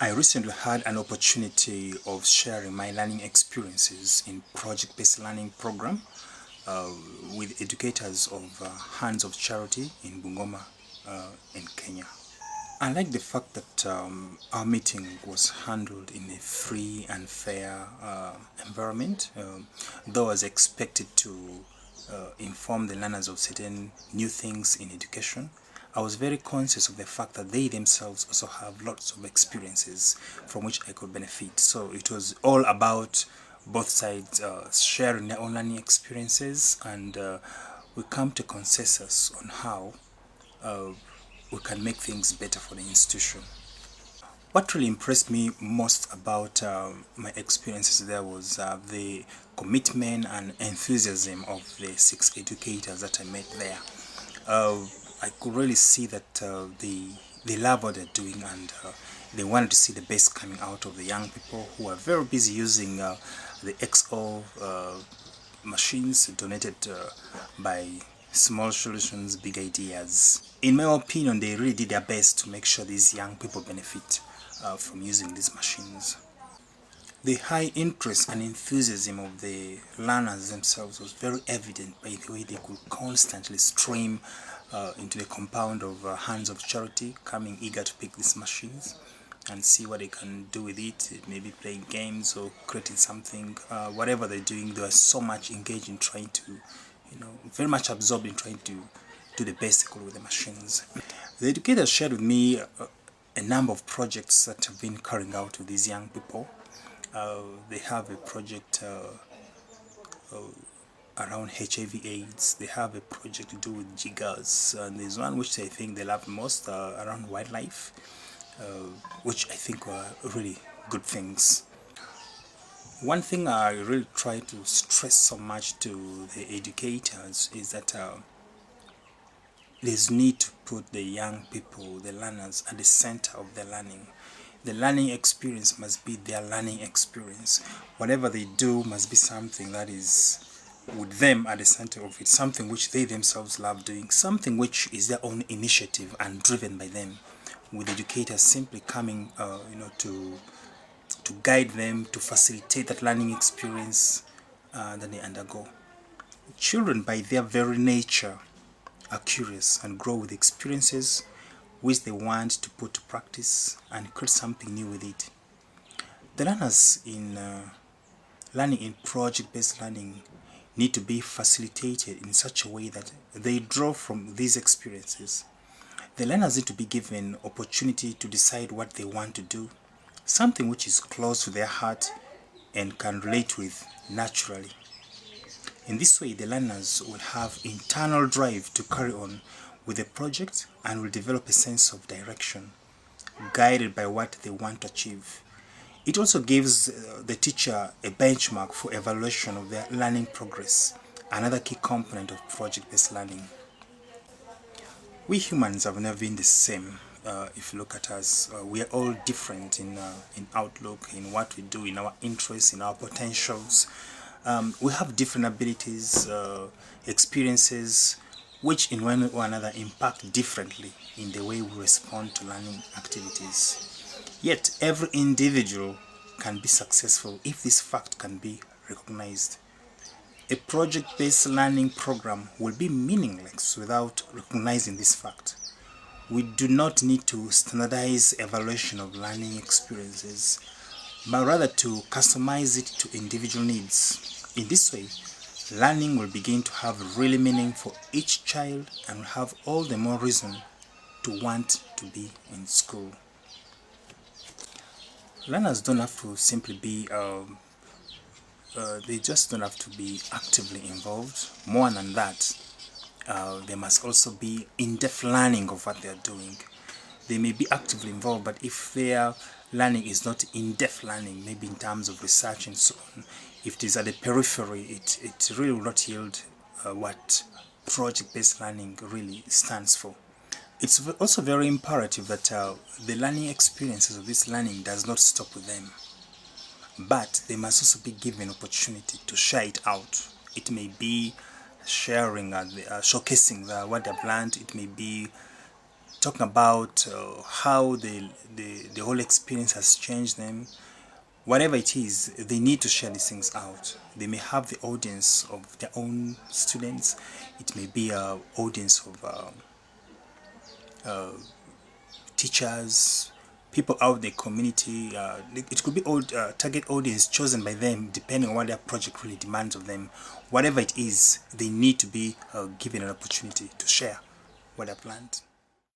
I recently had an opportunity of sharing my learning experiences in project-based learning program uh, with educators of Hands of Charity in Bungoma in Kenya. I like the fact that our meeting was handled in a free and fair environment, though I was expected to inform the learners of certain new things in education. I was very conscious of the fact that they themselves also have lots of experiences from which I could benefit. So it was all about both sides sharing their own learning experiences, and we come to consensus on how uh, we can make things better for the institution. What really impressed me most about my experiences there was the commitment and enthusiasm of the 6 educators that I met there. Uh, I could really see that they love what they're doing, and they wanted to see the best coming out of the young people who are very busy using the XO machines donated by Small Solutions, Big Ideas. In my opinion, they really did their best to make sure these young people benefit from using these machines. The high interest and enthusiasm of the learners themselves was very evident by the way they could constantly stream into the compound of Hands of Charity, coming eager to pick these machines and see what they can do with it, maybe playing games or creating something, whatever they're doing. They are so much engaged in trying to, very much absorbed in trying to do the best they could with the machines. The educators shared with me a number of projects that have been carrying out with these young people. They have a project around HIV/AIDS. They have a project to do with jiggers, and there's one which I think they love most around wildlife, which I think were really good things. One thing I really try to stress so much to the educators is that there's need to put the young people, the learners, at the center of the learning. The learning experience must be their learning experience. Whatever they do must be something that is with them at the center of it, something which they themselves love doing, something which is their own initiative and driven by them, with educators simply coming to guide them, to facilitate that learning experience that they undergo. Children, by their very nature, are curious and grow with experiences which they want to put to practice and create something new with it. The learners in learning in project-based learning need to be facilitated in such a way that they draw from these experiences. The learners need to be given opportunity to decide what they want to do, something which is close to their heart and can relate with naturally. In this way, the learners will have internal drive to carry on with the project and will develop a sense of direction, guided by what they want to achieve. It also gives the teacher a benchmark for evaluation of their learning progress, another key component of project-based learning. We humans have never been the same. If you look at us, we are all different in outlook, in what we do, in our interests, in our potentials. We have different abilities, experiences, which in one or another impact differently in the way we respond to learning activities. Yet every individual can be successful if this fact can be recognized. A project-based learning program will be meaningless without recognizing this fact. We do not need to standardize evaluation of learning experiences, but rather to customize it to individual needs. In this way, learning will begin to have really meaning for each child and will have all the more reason to want to be in school. Learners don't have to simply be they just don't have to be actively involved. More than that, they must also be in-depth learning of what they're doing. They may be actively involved, but if their learning is not in-depth learning, maybe in terms of research and so on, if it is at the periphery, it really will not yield what project-based learning really stands for. It's also very imperative that the learning experiences of this learning does not stop with them, but they must also be given opportunity to share it out. It may be sharing, showcasing what they've learned. It may be talking about how the whole experience has changed them. Whatever it is, they need to share these things out. They may have the audience of their own students. It may be a audience of teachers, people out in the community. It could be target audience chosen by them depending on what their project really demands of them. Whatever it is, they need to be given an opportunity to share what they've planned.